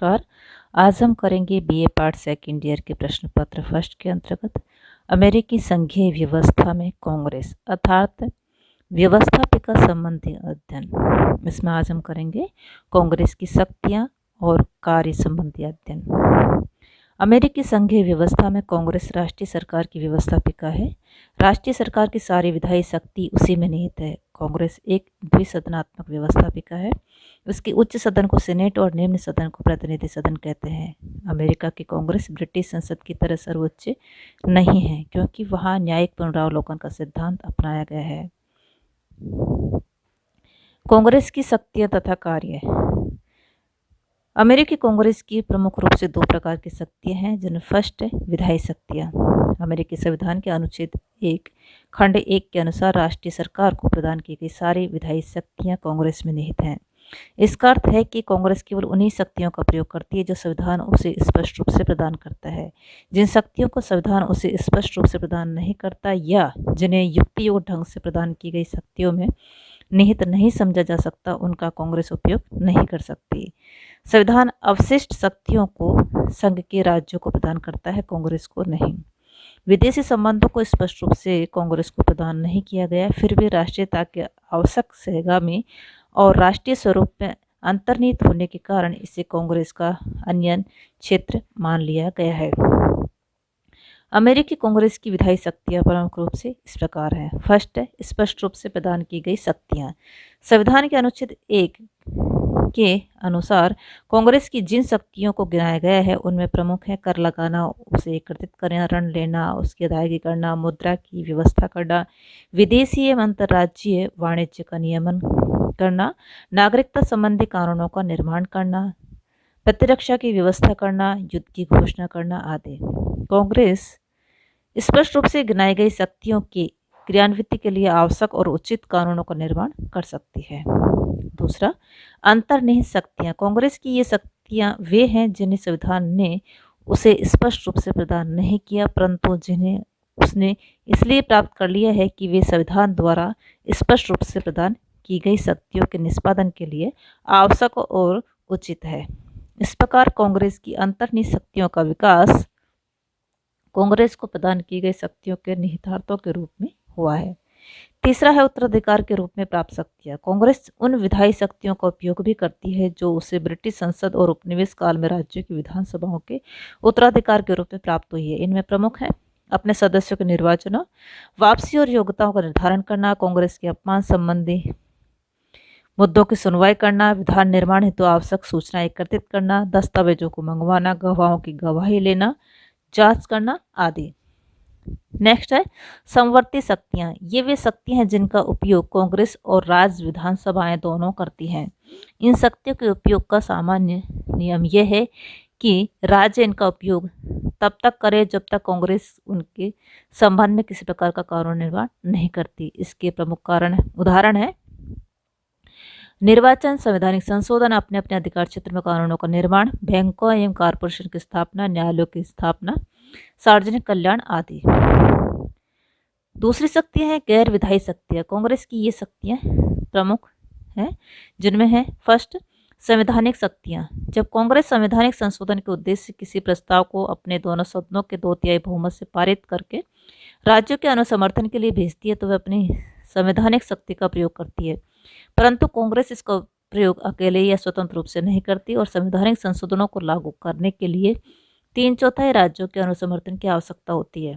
नमस्कार। आज हम करेंगे बीए पार्ट सेकंड ईयर के प्रश्न पत्र फर्स्ट के अंतर्गत अमेरिकी संघीय व्यवस्था में कांग्रेस अर्थात व्यवस्थापिका संबंधी अध्ययन। इसमें आज हम करेंगे कांग्रेस की शक्तियां और कार्य संबंधी अध्ययन। अमेरिकी संघीय व्यवस्था में कांग्रेस राष्ट्रीय सरकार की व्यवस्थापिका है। राष्ट्रीय सरकार की सारी विधायी शक्ति उसी में निहित है। कांग्रेस एक द्विसदनात्मक व्यवस्थापिका है। उसके उच्च सदन को सीनेट और निम्न सदन को प्रतिनिधि सदन कहते हैं। अमेरिका की कांग्रेस ब्रिटिश संसद की तरह सर्वोच्च नहीं है, क्योंकि वहां न्यायिक पुनरावलोकन का सिद्धांत अपनाया गया है। कांग्रेस की शक्तियां तथा कार्य। अमेरिकी कांग्रेस की प्रमुख रूप से दो प्रकार की शक्तियां हैं, जिनमें फर्स्ट है विधायी शक्तियां। अमेरिकी संविधान के अनुच्छेद 1 खंड 1 के अनुसार राष्ट्रीय सरकार को प्रदान की गई सारी विधायी शक्तियां कांग्रेस में निहित हैं। इसका अर्थ है कि कांग्रेस केवल उन्हीं शक्तियों का प्रयोग करती है जो संविधान उसे स्पष्ट रूप से प्रदान करता है। जिन शक्तियों को संविधान उसे स्पष्ट रूप से प्रदान नहीं करता या जिन्हें युक्तियुक्त ढंग से प्रदान की गई शक्तियों में निहित नहीं समझा जा सकता, उनका कांग्रेस उपयोग नहीं कर सकती। संविधान अवशिष्ट शक्तियों को संघ के राज्यों को प्रदान करता है, कांग्रेस को नहीं। विदेशी संबंधों को स्पष्ट रूप से कांग्रेस को प्रदान नहीं किया गया, फिर भी राष्ट्रीयता के आवश्यक सहगामी और राष्ट्रीय स्वरूप में अंतर्निहित होने के कारण इसे कांग्रेस का अन्य क्षेत्र मान लिया गया है। अमेरिकी कांग्रेस की विधायी शक्तियां प्रमुख रूप से इस प्रकार हैं। फर्स्ट है स्पष्ट रूप से प्रदान की गई शक्तियां। संविधान के अनुच्छेद 1 के अनुसार कांग्रेस की जिन शक्तियों को गिनाया गया है उनमें प्रमुख है कर लगाना, उसे एकत्रित करना, ऋण लेना, उसकी अदायगी करना, मुद्रा की व्यवस्था करना, विदेशी एवं अंतर्राज्यीय वाणिज्य का नियमन करना, नागरिकता संबंधी कानूनों का निर्माण करना, प्रतिरक्षा की व्यवस्था करना, युद्ध की घोषणा करना आदि। कांग्रेस स्पष्ट रूप से गिनाई गई शक्तियों की क्रियान्विति के लिए आवश्यक और उचित कानूनों का निर्माण कर सकती है। दूसरा, अंतर्निहित शक्तियां। कांग्रेस की ये शक्तियां वे हैं जिन्हें संविधान ने उसे स्पष्ट रूप से प्रदान नहीं किया, परंतु जिन्हें उसने इसलिए प्राप्त कर लिया है कि वे संविधान द्वारा स्पष्ट रूप से प्रदान की गई शक्तियों के निष्पादन के लिए आवश्यक और उचित है। इस प्रकार कांग्रेस की अंतर्निहित शक्तियों का विकास कांग्रेस को प्रदान की गई शक्तियों के निहितार्थों के रूप में हुआ है। तीसरा है उत्तराधिकार के रूप में प्राप्त शक्तियां। कांग्रेस उन विधायी शक्तियों का उपयोग भी करती है जो उसे ब्रिटिश संसद और उपनिवेश काल में राज्यों की विधानसभाओं के उत्तराधिकार के रूप में प्राप्त हुई है। इनमें प्रमुख है अपने सदस्यों के निर्वाचन, वापसी और योग्यताओं का निर्धारण करना, कांग्रेस के अपमान संबंधी मुद्दों की सुनवाई करना, विधान निर्माण हेतु आवश्यक सूचना एकत्रित करना, दस्तावेजों को मंगवाना, गवाहों की गवाही लेना, जांच करना आदि। नेक्स्ट है समवर्ती शक्तियां। ये वे शक्तियां हैं जिनका उपयोग कांग्रेस और राज्य विधानसभाएं दोनों करती हैं। इन शक्तियों के उपयोग का सामान्य नियम यह है कि राज्य इनका उपयोग तब तक करे जब तक कांग्रेस उनके संबंध में किसी प्रकार का कानून निर्माण नहीं करती। इसके प्रमुख उदाहरण है निर्वाचन, संवैधानिक संशोधन, अपने अपने अधिकार क्षेत्र में कानूनों का निर्माण, बैंकों एवं कॉरपोरेशन की स्थापना, न्यायालयों की स्थापना, सार्वजनिक कल्याण आदि। दूसरी शक्तियां हैं गैर विधायी शक्तियां। कांग्रेस की ये शक्तियां प्रमुख हैं, जिनमें है फर्स्ट संवैधानिक शक्तियां। जब कांग्रेस संवैधानिक संशोधन के उद्देश्य से किसी प्रस्ताव को अपने दोनों सदनों के 2/3 बहुमत से पारित करके राज्यों के अनुसमर्थन के लिए भेजती है तो वह अपनी संवैधानिक शक्ति का प्रयोग करती है, परंतु कांग्रेस इसका प्रयोग अकेले या स्वतंत्र रूप से नहीं करती और संवैधानिक संशोधनों को लागू करने के लिए 3/4 राज्यों के अनुसमर्थन की आवश्यकता होती है।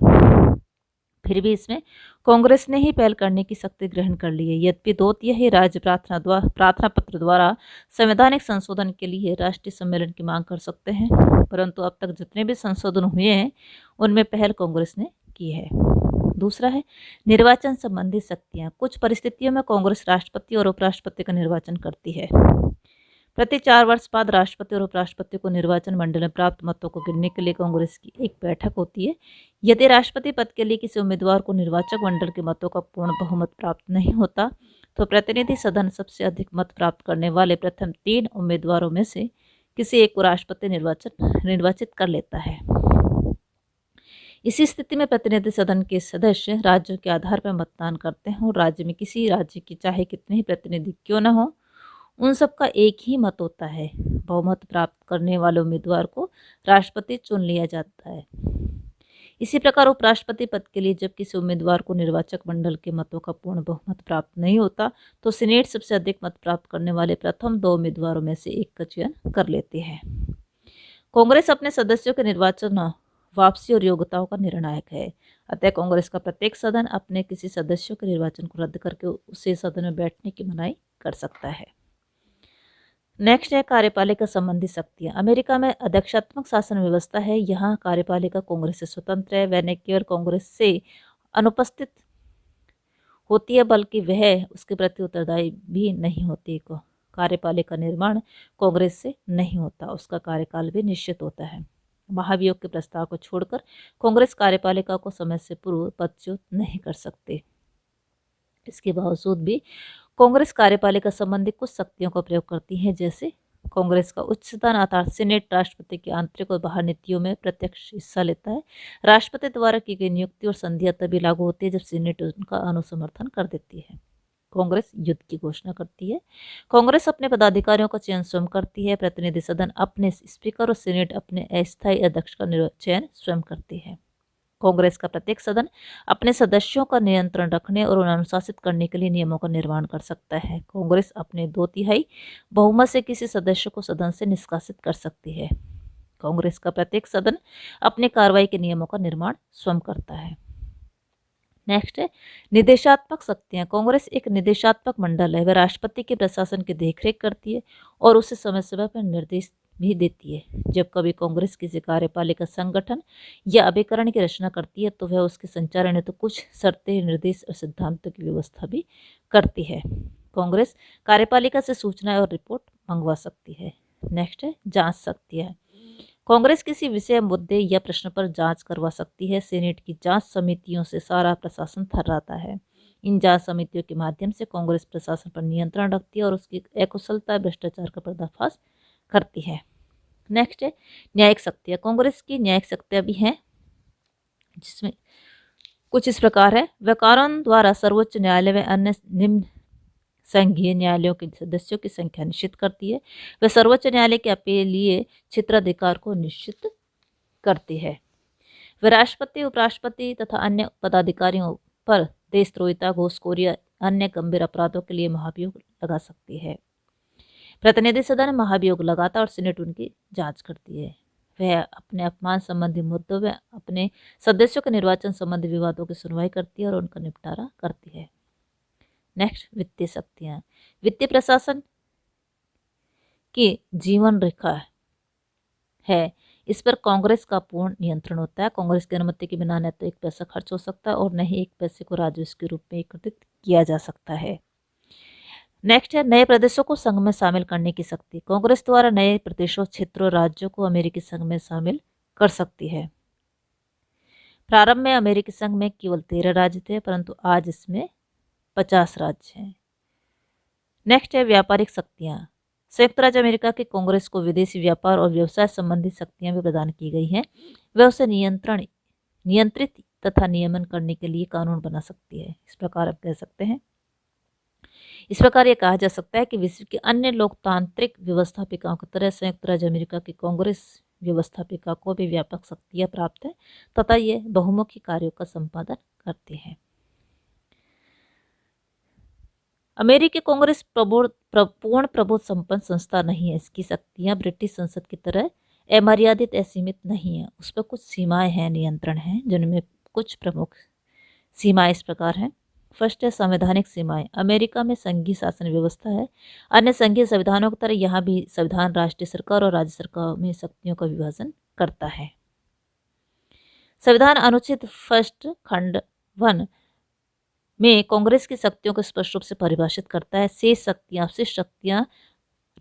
फिर भी इसमें कांग्रेस ने ही पहल करने की शक्ति ग्रहण कर ली है। यद्यपि 2/3 राज्य प्रार्थना पत्र द्वारा संवैधानिक संशोधन के लिए राष्ट्रीय सम्मेलन की मांग कर सकते हैं, परंतु अब तक जितने भी संशोधन हुए हैं उनमें पहल कांग्रेस ने की है। दूसरा है निर्वाचन संबंधी शक्तियां। कुछ परिस्थितियों में कांग्रेस राष्ट्रपति और उपराष्ट्रपति का निर्वाचन करती है। प्रति 4 वर्ष बाद राष्ट्रपति और उपराष्ट्रपति को निर्वाचन मंडल में प्राप्त मतों को गिनने के लिए कांग्रेस की एक बैठक होती है। यदि राष्ट्रपति पद के लिए किसी उम्मीदवार को निर्वाचक मंडल के मतों का पूर्ण बहुमत प्राप्त नहीं होता तो प्रतिनिधि सदन सबसे अधिक मत प्राप्त करने वाले प्रथम 3 उम्मीदवारों में से किसी एक को राष्ट्रपति निर्वाचित कर लेता है। इसी स्थिति में प्रतिनिधि सदन के सदस्य राज्यों के आधार पर मतदान करते हैं और राज्य में किसी राज्य की चाहे कितने ही प्रतिनिधि क्यों न हो उन सबका एक ही मत होता है। बहुमत प्राप्त करने वाले उम्मीदवार को राष्ट्रपति चुन लिया जाता है। इसी प्रकार उपराष्ट्रपति पद के लिए जब किसी उम्मीदवार को निर्वाचक मंडल के मतों का पूर्ण बहुमत प्राप्त नहीं होता तो सीनेट सबसे अधिक मत प्राप्त करने वाले प्रथम 2 उम्मीदवारों में से एक का चयन कर लेती है। कांग्रेस अपने सदस्यों के निर्वाचन, वापसी और योग्यताओं का निर्णायक है। अतः कांग्रेस का प्रत्येक सदन अपने किसी सदस्यों के निर्वाचन को रद्द करके उसे सदन में बैठने की मनाही कर सकता है। नेक्स्ट है कार्यपालिका संबंधी शक्तियां। अमेरिका में अध्यक्षात्मक शासन व्यवस्था है। यहाँ कार्यपालिका कांग्रेस से स्वतंत्र है। वह न केवल कांग्रेस से अनुपस्थित होती है बल्कि वह उसके प्रति उत्तरदायी भी नहीं होती। कार्यपालिका निर्माण कांग्रेस से नहीं होता, उसका कार्यकाल भी निश्चित होता है। महाभियोग के प्रस्ताव को छोड़कर कांग्रेस कार्यपालिका को समय से पूर्व पदच्युत नहीं कर सकती। इसके बावजूद भी कांग्रेस कार्यपालिका संबंधी कुछ शक्तियों का प्रयोग करती है, जैसे कांग्रेस का उच्च सदन अर्थात सीनेट राष्ट्रपति की आंतरिक और बाहर नीतियों में प्रत्यक्ष हिस्सा लेता है। राष्ट्रपति द्वारा की गई नियुक्ति और संधियां तभी लागू होती है जब सीनेट उनका अनुसमर्थन कर देती है। कांग्रेस युद्ध की घोषणा करती है। कांग्रेस अपने पदाधिकारियों का चयन स्वयं करती है। प्रतिनिधि सदन अपने स्पीकर और सीनेट अपने अस्थायी अध्यक्ष का चयन स्वयं करती है। कांग्रेस का प्रत्येक सदन अपने सदस्यों का नियंत्रण रखने और उन्हें अनुशासित करने के लिए नियमों का निर्माण कर सकता है। कांग्रेस अपने 2/3 बहुमत से किसी सदस्य को सदन से निष्कासित कर सकती है। कांग्रेस का प्रत्येक सदन अपनी कार्रवाई के नियमों का निर्माण स्वयं करता है। नेक्स्ट है निदेशात्मक शक्तियां। कांग्रेस एक निदेशात्मक मंडल है। वह राष्ट्रपति के प्रशासन की देखरेख करती है और उसे समय समय पर निर्देश भी देती है। जब कभी कांग्रेस किसी कार्यपालिका संगठन या अभिकरण की रचना करती है तो वह उसके संचालन हेतु कुछ शर्तें, निर्देश और सिद्धांतों की व्यवस्था भी करती है। कांग्रेस कार्यपालिका से सूचना और रिपोर्ट मंगवा सकती है। नेक्स्ट है जांच शक्तियां। कांग्रेस किसी विषय, मुद्दे या प्रश्न पर जांच करवा सकती है। सीनेट की जांच समितियों से सारा प्रशासन थर्राता है। इन जांच समितियों के माध्यम से कांग्रेस प्रशासन पर नियंत्रण रखती है और उसकी अकुशलता, भ्रष्टाचार का पर्दाफाश करती है। नेक्स्ट है न्यायिक शक्तियां। कांग्रेस की न्यायिक शक्तियां भी हैं, जिसमें कुछ इस प्रकार है। वह कानून द्वारा सर्वोच्च न्यायालय व अन्य निम्न संघीय न्यायालयों के सदस्यों की संख्या निश्चित करती है। वह सर्वोच्च न्यायालय के अपीलीय क्षेत्राधिकार को निश्चित करती है। वह राष्ट्रपति, उपराष्ट्रपति तथा अन्य पदाधिकारियों पर देशद्रोहिता, घूसखोरी या अन्य गंभीर अपराधों के लिए महाभियोग लगा सकती है। प्रतिनिधि सदन महाभियोग लगाता और सीनेट उनकी जांच करती है। वह अपने अपमान संबंधी मुद्दों में अपने सदस्यों के निर्वाचन संबंधी विवादों की सुनवाई करती है और उनका निपटारा करती है। नेक्स्ट वित्तीय शक्तियां। वित्तीय प्रशासन की जीवन रेखा है। इस पर कांग्रेस का पूर्ण नियंत्रण होता है। कांग्रेस की अनुमति के बिना न तो 1 पैसा खर्च हो सकता है और न ही 1 पैसे को राजस्व के रूप में एकत्रित किया जा सकता है। नेक्स्ट है नए प्रदेशों को संघ में शामिल करने की शक्ति। कांग्रेस द्वारा नए प्रदेशों, क्षेत्रों, राज्यों को अमेरिकी संघ में शामिल कर सकती है। प्रारंभ में अमेरिकी संघ में केवल 13 राज्य थे, परंतु आज इसमें 50 राज्य हैं। नेक्स्ट है व्यापारिक शक्तियां। संयुक्त राज्य अमेरिका के कांग्रेस को विदेशी व्यापार और व्यवसाय संबंधी शक्तियां भी प्रदान की गई हैं। वह उसे नियंत्रित तथा नियमन करने के लिए कानून बना सकती है। इस प्रकार आप कह सकते हैं। इस प्रकार यह कहा जा सकता है कि विश्व के अन्य लोकतांत्रिक व्यवस्थापिकाओं की तरह संयुक्त राज्य अमेरिका की कांग्रेस व्यवस्थापिका को भी व्यापक शक्तियां प्राप्त है तथा ये बहुमुखी कार्यों का संपादन करती है। अमेरिकी कांग्रेस पूर्ण प्रबुद्ध संपन्न संस्था नहीं है। इसकी शक्तियां ब्रिटिश संसद की तरह अमर्यादित, असीमित नहीं है। उस पर कुछ सीमाएं हैं, नियंत्रण हैं, जिनमें कुछ प्रमुख सीमाएं इस प्रकार हैं। फर्स्ट है संवैधानिक सीमाएं। अमेरिका में संघीय शासन व्यवस्था है। अन्य संघीय संविधानों की तरह यहाँ भी संविधान राष्ट्रीय सरकार और राज्य सरकार में शक्तियों का विभाजन करता है। संविधान अनुच्छेद फर्स्ट खंड 1 में कांग्रेस की शक्तियों को स्पष्ट रूप से परिभाषित करता है। शेष शक्तियां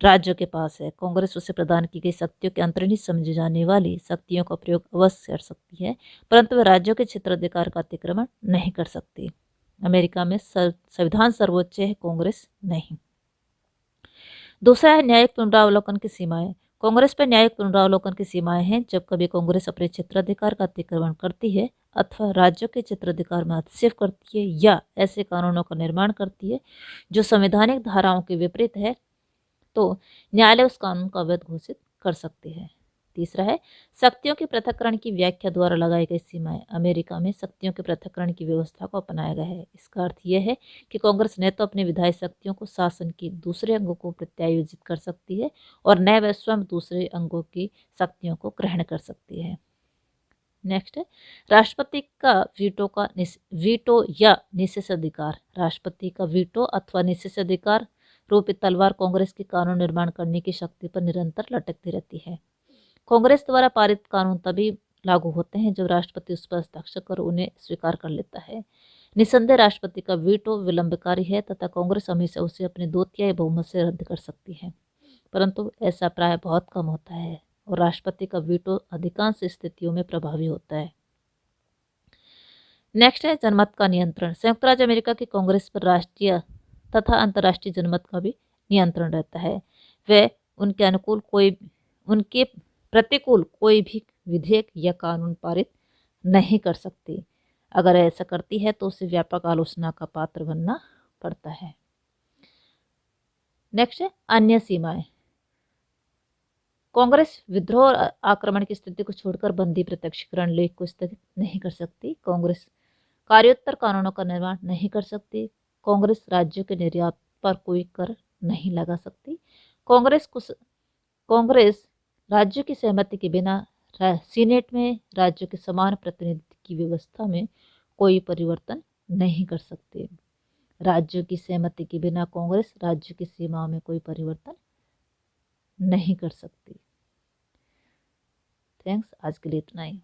राज्यों के पास है। कांग्रेस उसे प्रदान की गई शक्तियों के अंतर्निहित समझी जाने वाली शक्तियों का प्रयोग अवश्य कर सकती है, परंतु वह राज्यों के क्षेत्राधिकार का अतिक्रमण नहीं कर सकती। अमेरिका में संविधान सर्वोच्च है, कांग्रेस नहीं। दूसरा है न्यायिक पुनरावलोकन की सीमाएं। कांग्रेस पर न्यायिक पुनरावलोकन की सीमाएं हैं। जब कभी कांग्रेस अपने क्षेत्राधिकार का अतिक्रमण करती है अथवा राज्यों के क्षेत्राधिकार में हस्तक्षेप करती है या ऐसे कानूनों का निर्माण करती है जो संवैधानिक धाराओं के विपरीत है, तो न्यायालय उस कानून को अवैध घोषित कर सकती है। तीसरा है शक्तियों के पृथक्करण की व्याख्या द्वारा लगाई गई सीमाएं। अमेरिका में शक्तियों के पृथक्करण की व्यवस्था को अपनाया गया है। इसका अर्थ यह है कि कांग्रेस न तो अपनी विधायी शक्तियों को शासन के दूसरे अंगों को प्रत्यायोजित कर सकती है और न वह स्वयं दूसरे अंगों की शक्तियों को ग्रहण कर सकती है। नेक्स्ट है राष्ट्रपति का वीटो या निषेधाधिकार। राष्ट्रपति का वीटो अथवा निषेधाधिकार रूपी तलवार कांग्रेस की कानून निर्माण करने की शक्ति पर निरंतर लटकती रहती है। कांग्रेस द्वारा पारित कानून तभी लागू होते हैं जब राष्ट्रपति उस पर हस्ताक्षर कर उन्हें स्वीकार कर लेता है। निसंदेह राष्ट्रपति का वीटो विलंबकारी है तथा कांग्रेस हमेशा उसे अपने 2/3 बहुमत से रद्द कर सकती है, परंतु ऐसा प्राय बहुत कम होता है और राष्ट्रपति का वीटो अधिकांश स्थितियों में प्रभावी होता है। नेक्स्ट है जनमत का नियंत्रण। संयुक्त राज्य अमेरिका की कांग्रेस पर राष्ट्रीय तथा अंतर्राष्ट्रीय जनमत का भी नियंत्रण रहता है। वह उनके प्रतिकूल कोई भी विधेयक या कानून पारित नहीं कर सकती। अगर ऐसा करती है तो उसे व्यापक आलोचना का पात्र बनना पड़ता है। नेक्स्ट है अन्य सीमाएं। कांग्रेस विद्रोह और आक्रमण की स्थिति को छोड़कर बंदी प्रत्यक्षीकरण लेख को स्थगित नहीं कर सकती। कांग्रेस कार्योत्तर कानूनों का निर्माण नहीं कर सकती। कांग्रेस राज्यों के निर्यात पर कोई कर नहीं लगा सकती। कांग्रेस राज्यों की सहमति के बिना सीनेट में राज्यों के समान प्रतिनिधित्व की व्यवस्था में कोई परिवर्तन नहीं कर सकती। राज्यों की सहमति के बिना कांग्रेस राज्य की सीमाओं में कोई परिवर्तन नहीं कर सकती। थैंक्स, आज के लिए इतना ही।